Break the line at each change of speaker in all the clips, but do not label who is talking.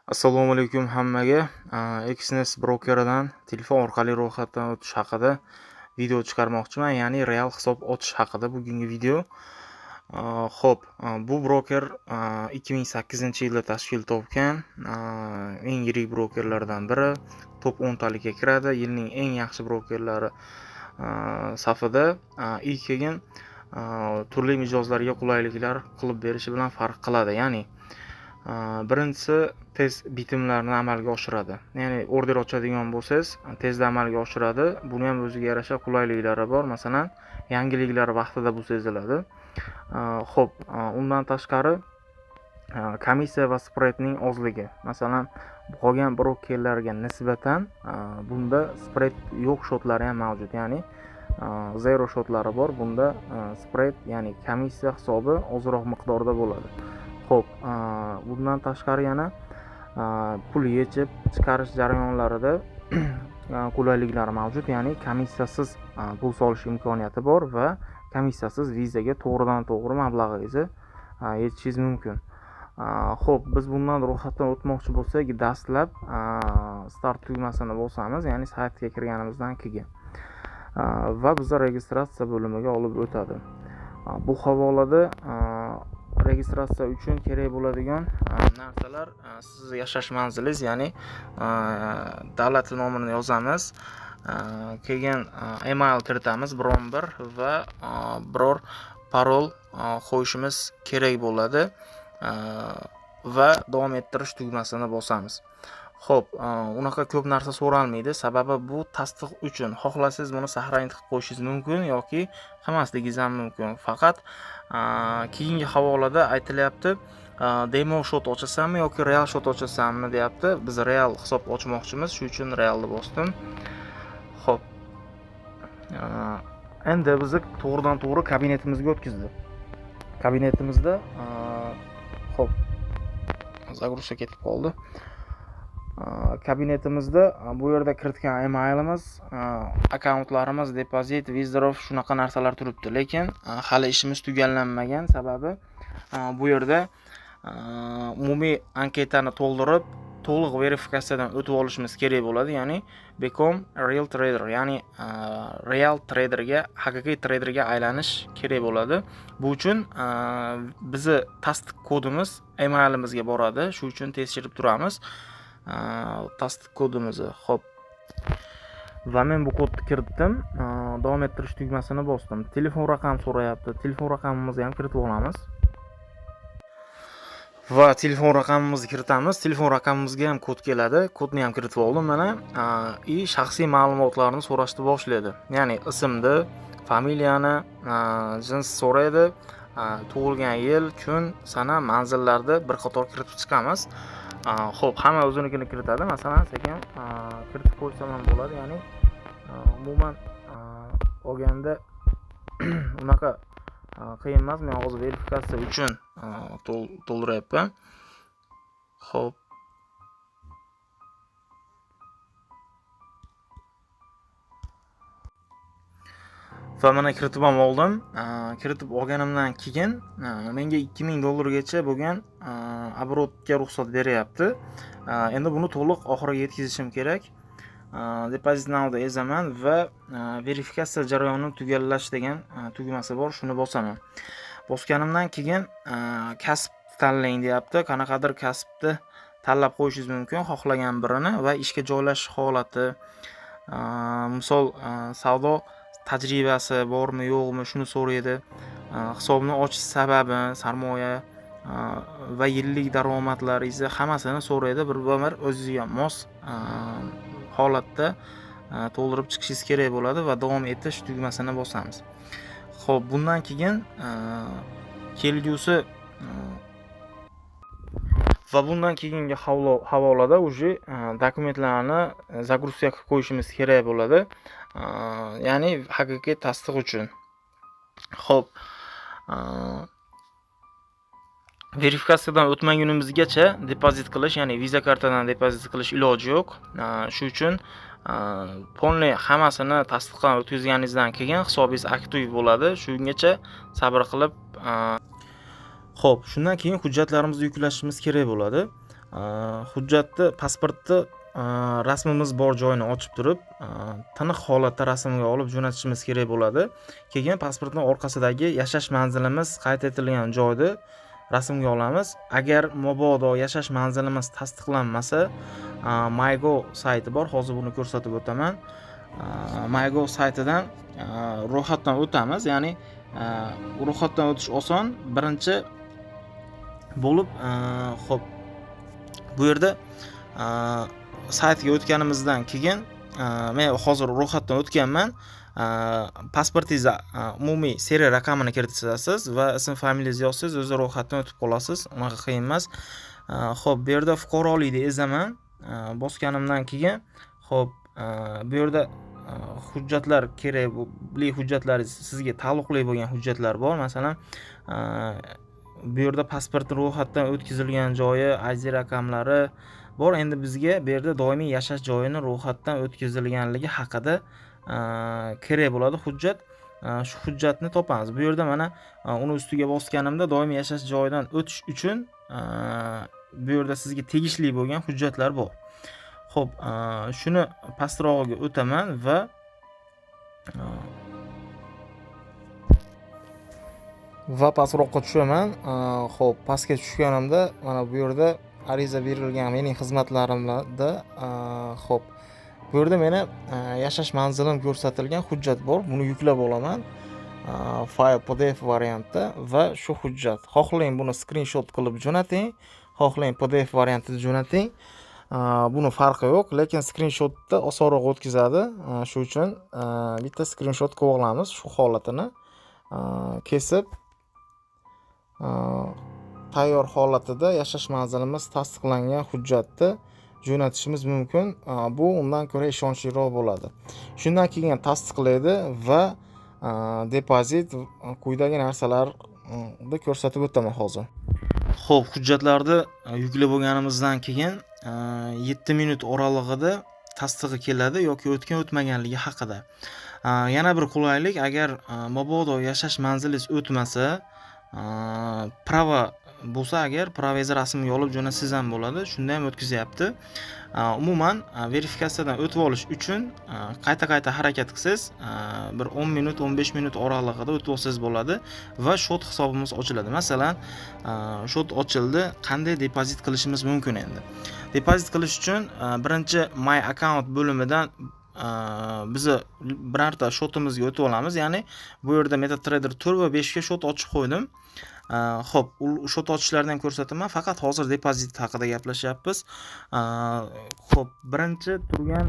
Assalomu alaykum hammaga. Xness brokeridan telefon orqali ro'yxatdan o'tish haqida video chiqarmoqchiman, ya'ni real hisob ochish haqida bugungi video. Xo'p, bu broker 2008-yilda tashkil topgan eng yirik brokerlardan biri, top 10 talikka kiradi. Yilning eng yaxshi brokerlari safida keyin turli mijozlarga qulayliklar qilib berishi bilan farq qiladi. Ya'ni birinchisi tez bitimlarni amalga oshiradi. Ya'ni order ochadigan bo'lsangiz, tezda amalga oshiradi. Buni ham o'ziga yarasha qulayliklari bor. Masalan, yangiliklar vaqtida bu seziladi. Xo'p, undan tashqari komissiya va spreadning ozligi. Masalan, qolgan brokerlarga nisbatan bunda spread yo'q shotlari ham mavjud. Ya'ni zero shotlari bor. Bunda spread, ya'ni komissiya hisobi ozroq miqdorda bo'ladi. Xo'p, bundan tashqari yana pul yechib chiqarish jarayonlarida qulayliklar mavjud, ya'ni komissiyasiz pul solish imkoniyati bor va komissiyasiz vizaga to'g'ridan-to'g'ri mablag'ingizni yechishingiz mumkin. Xo'p, biz bundan ro'yxatdan o'tmoqchi bo'lsak, dastlab start tugmasini bosamiz, ya'ni saytga kirganimizdan keyin va bizni registratsiya bo'limiga olib o'tadi. Bu havolada registratsiya uchun kerak bo'ladigan narsalar siz yashash manzilingiz, ya'ni davlat nomini yozamiz, keyin email kiritamiz biron bir va biror parol qo'yishimiz kerak bo'ladi va davom ettirish tugmasini bosamiz. Xo'p, unaqa ko'p narsa so'ralmaydi, sababi bu tasdiq uchun. Xohlasangiz buni sahrangiz qilib qo'yishingiz mumkin yoki qilmasligingiz ham mumkin. Faqat keyingi havolada aytilyapti, demo shot ochasanmi yoki real shot ochasanmi deyapti. Biz real hisob ochmoqchimiz, shuning uchun realni bosdim. Xo'p, endi bizni to'g'ridan-to'g'ri kabinetimizga o'tkazdi. Kabinetimizda xo'p, загрузка ketib qoldi. Kabinetimizda bu yerda kiritgan emailimiz, akkauntlarimiz, depozit, withdraw shunaqa narsalar turibdi, lekin hali ishimiz tugallanmagan. Sababi bu yerda umumiy anketani to'ldirib, to'liq verifikatsiyadan o'tib olishimiz kerak bo'ladi, ya'ni become real trader, ya'ni real traderga, haqiqiy traderga aylanish kerak bo'ladi. Bu uchun bizni tasdiq kodimiz emailimizga boradi, shu uchun tekshirib turamiz tasdiq kodimizni. Xo'p, va men bu kodni kiritdim, davom ettirish tugmasini bosdim. Telefon raqam so'rayapti. Telefon raqamimizni ham kiritib olamiz va telefon raqamimizni kiritamiz. Telefon raqamimizga ham kod keladi. Kodni ham kiritib oldim mana. Shaxsiy ma'lumotlarni so'rashni boshlaydi. Ya'ni ismni, familiyani, jins so'raydi. Tug'ilgan yil, kun, sana, manzillarni bir qator kiritib chiqamiz. Xo'p, hamma o'zinikini kiritadi. Masalan, sekin kiritib qo'ysam ham bo'ladi. Ya'ni umuman olganda unaqa qiyin emas. Men hozir verifikatsiya uchun to'ldiryapman. Xo'p, va mana kiritib ham oldim. Kiritib olganimdan keyin menga $2000 bo'lgan оборотga ruxsat beryapti. Endi buni to'liq oxiriga yetkazishim kerak. Deposit now'da ezaman va verifikatsiya jarayonini tugallash degan tugmasi bor, shuni bosaman. Bosganimdan keyin kasb tanlang deyapti. Qanaqadir kasbni tanlab qo'yishingiz mumkin, xohlagan birini, va ishga joylashish holati, misol savdo tajribasi bormi yo'qmi shuni so'raydi. Hisobni ochish sababi, sarmoya va yillik daromadlaringizni hammasini so'raydi. Bir o'ziga mos holatda to'ldirib chiqishingiz kerak bo'ladi va davom etish tugmasini bosamiz. Xo'p, bundan keyin kelgusi va bundan keyingi havolada уже dokumentlarni загрузка qilib qo'yishimiz kerak bo'ladi. Ya'ni haqiqiy tasdiq uchun. Xo'p, verifikatsiyadan o'tmagunimizgacha depozit qilish, ya'ni viza kartadan depozit qilish iloji yo'q. Shu uchun polni hammasini tasdiqdan o'tkazganingizdan keyin hisobingiz aktiv bo'ladi. Shungacha sabr qilib. Xo'p, shundan keyin hujjatlarimizni yuklashimiz kerak bo'ladi. hujjatni, pasportni rasmimiz bor joyini ochib turib, tiniq holatda rasmga olib jo'natishimiz kerak bo'ladi. Keyin pasportning orqasidagi yashash manzilimiz qayd etilgan joyda rasmga olamiz. Agar mabodo yashash manzilimiz tasdiqlanmasa, MyGo sayti bor, hozir buni ko'rsatib o'taman. MyGo saytidan ro'yxatdan o'tamiz, ya'ni ro'yxatdan o'tish oson. Birinchi bo'lib, xo'p, bu yerda saytga o'tganimizdan keyin men hozir ro'yxatdan o'tganman. Pasportingiz umumiy seriya raqamini kiritasiz va ism familiyangizni yozsangiz o'zi ro'yxatdan o'tib qolasiz. Unaqa qiyin emas. Xo'p, bu yerda fuqarolikni ezaman. Bosganimdan keyin, xo'p, bu yerda hujjatlar kerakli hujjatlaringiz, sizga taalluqli bo'lgan hujjatlar bor. Masalan, bu yerda pasport ro'yxatdan o'tkazilgan joyi, ID raqamlari bor. Endi bizga bu yerda doimiy yashash joyini ro'yxatdan o'tkazilganligi haqida kerak bo'ladi hujjat. Shu hujjatni topamiz. Bu yerda mana uni ustiga bosganimda doimiy yashash joyidan o'tish uchun bu yerda sizga tegishli bo'lgan hujjatlar bor. Xo'p, shuni pastrog'iga o'taman va pastroqqa tushaman. Xo'p, pastga tushganimda mana bu yerda ariza berilgan mening xizmatlarimda, xo'p, bu yerda meni yashash manzilim ko'rsatilgan hujjat bor. Buni yuklab olaman. Fayl PDF variantda va shu hujjat. Xohlang buni screenshot qilib jo'nating, xohlang PDF variantida jo'nating. Buni farqi yo'q, lekin screenshotda osonroq o'tkazadi. Shu uchun bitta screenshot qilib olamiz. Shu holatini kesib, tayyor holatida yashash manzilimiz tasdiqlangan hujjatni jo'natishimiz mumkin. Bu undan ko'ra ishonchliroq bo'ladi. Shundan keyin tasdiqlaydi va depozit quyidagi narsalarni ko'rsatib o'taman hozir. Xo'p, hujjatlarni yuklab bo'lganimizdan keyin 7 minut oralig'ida tasdig'i keladi yoki o'tgan o'tmaganligi haqida. Yana bir qulaylik, agar mabodo yashash manzilingiz o'tmasa, prava bo'lsa, agar pravangizni rasmga olib jo'natsangiz ham bo'ladi. Shunda ham o'tkazyapti. Umuman verifikatsiyadan o'tib olish uchun qayta harakat qilsangiz, bir 10 minut, 15 minut oralig'ida o'tib olsangiz bo'ladi va shot hisobimiz ochiladi. Masalan, shot ochildi, qanday depozit qilishimiz mumkin endi? Depozit qilish uchun birinchi My Account bo'limidan bizni birorta shotimizga o'tib olamiz. Ya'ni bu yerda MetaTrader 4 va 5 ga shot ochib qo'ydim. Xo'p, shot ochishlarni ham ko'rsataman. Faqat hozir depozit haqida gaplashyapmiz. Xo'p, birinchi turgan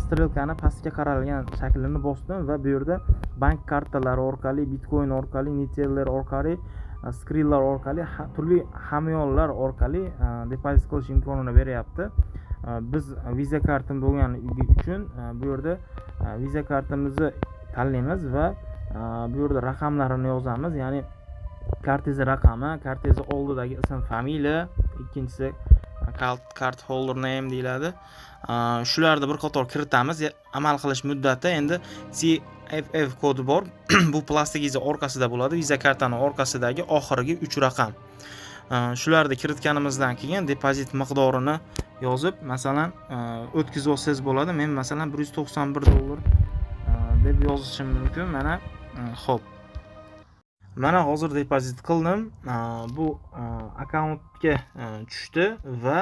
strelkani pastga qaralgan shaklini bosdim va bu yerda bank kartalari orqali, Bitcoin orqali, Neteller orqali, Skrilllar orqali, turli hamyonlar orqali depozit qilish imkonini beryapti. Biz Visa kartim bo'lgani uchun bu yerda Visa kartimizni tanlaymiz va bu yerda raqamlarini yozamiz. Ya'ni kartingiz raqami, kartingiz oldidagi ism, familiya, ikkinchisi card holder name deyiladi. Shularni bir qator kiritamiz. Amal qilish muddati endi CFF kodi bor. Bu plastikingiz orqasida bo'ladi. Visa kartaning orqasidagi oxirgi 3 raqam. Shularni kiritganimizdan keyin depozit miqdorini yozib, masalan, o'tkazib olsangiz bo'ladi. Men masalan $191 deb yozishim mumkin. Mana, xo'p. Mana hozir depozit qildim. Bu akkauntga tushdi va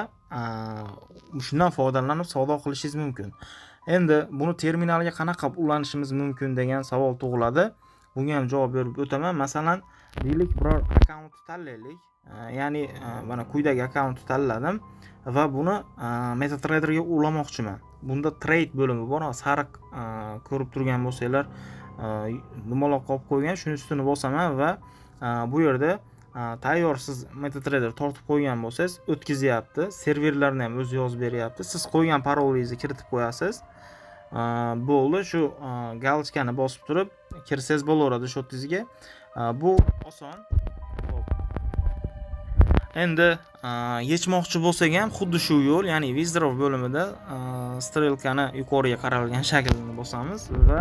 shundan foydalanib savdo qilishingiz mumkin. Endi buni terminalga qanaqa ulanishimiz mumkin degan savol tug'iladi. Bunga ham javob berib o'taman. Masalan, deylik, biror akkaunt tanlaylik. Ya'ni mana quyidagi akkauntni tanladim va buni MetaTraderga ulamoqchiman. Bunda trade bo'limi bor. Sariq ko'rib turgan bo'lsanglar, dumaloq qolib qo'ygan, shuni ustini bosaman va bu yerda tayyor siz MetaTrader tortib qo'ygan bo'lsangiz o'tkazyapti. Serverlarni ham o'zi yozib beryapti. Siz qo'ygan parolingizni kiritib qo'yasiz. Bo'ldi, shu galochkani bosib turib kirsangiz bo'laveradi shotingizga. Bu oson. Endi yechmoqchi bo'lsak ham xuddi shu yo'l, ya'ni withdraw bo'limida strelkani yuqoriga qaralgan shaklini bosamiz va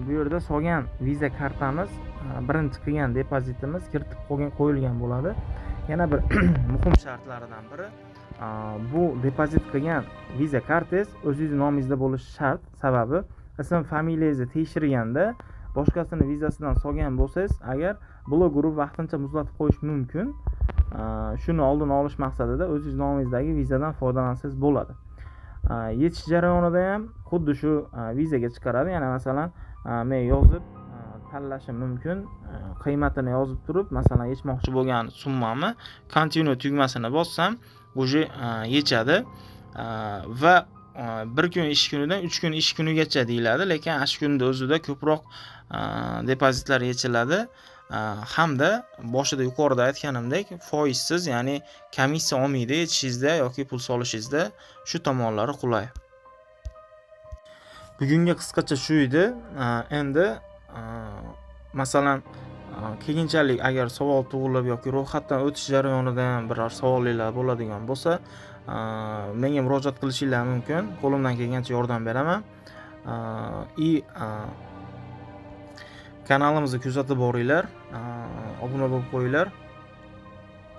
bu yerda solgan Visa kartamiz, birinchi qilgan depozitimiz kiritib qo'yilgan bo'ladi. Yana bir muhim shartlaridan biri bu depozit qilgan viza kartangiz o'zingiz nomingizda bo'lishi shart. Sababi ism familiyangizni tekshirganda boshqasini vizasidan solgan bo'lsangiz, agar blok guruh vaqtincha muzlatib qo'yish mumkin. Shuni oldini olish maqsadida o'zingiz nomingizdagi vizadan foydalansangiz bo'ladi. Yetish jarayonida ham xuddi shu vizaga chiqaradi. Ya'ni masalan, men yozib tanlashim mumkin. Qiymatini yozib turib, masalan, yechmoqchi bo'lgan summamni continue tugmasini bossam, уже yechadi va bir kun ish kunidan 3 kun ish kunigacha deyiladi, lekin shu kunning o'zida ko'proq depozitlar yechiladi. Hamda boshida yuqorida aytganimdek foizsiz, ya'ni komissiya olmaydi yechishingizda yoki pul solishingizda. Shu tomonlari qulay. Bugungi qisqacha shu edi. Endi masalan keyinchalik agar savol tug'ilib yoki ro'yxatdan o'tish jarayonida ham biror savolinglar bo'ladigan bo'lsa, menga murojaat qilishinglar mumkin. Qo'limdan kelgancha yordam beraman. Kanalimizni kuzatib boringlar, obuna bo'lib qo'yinglar.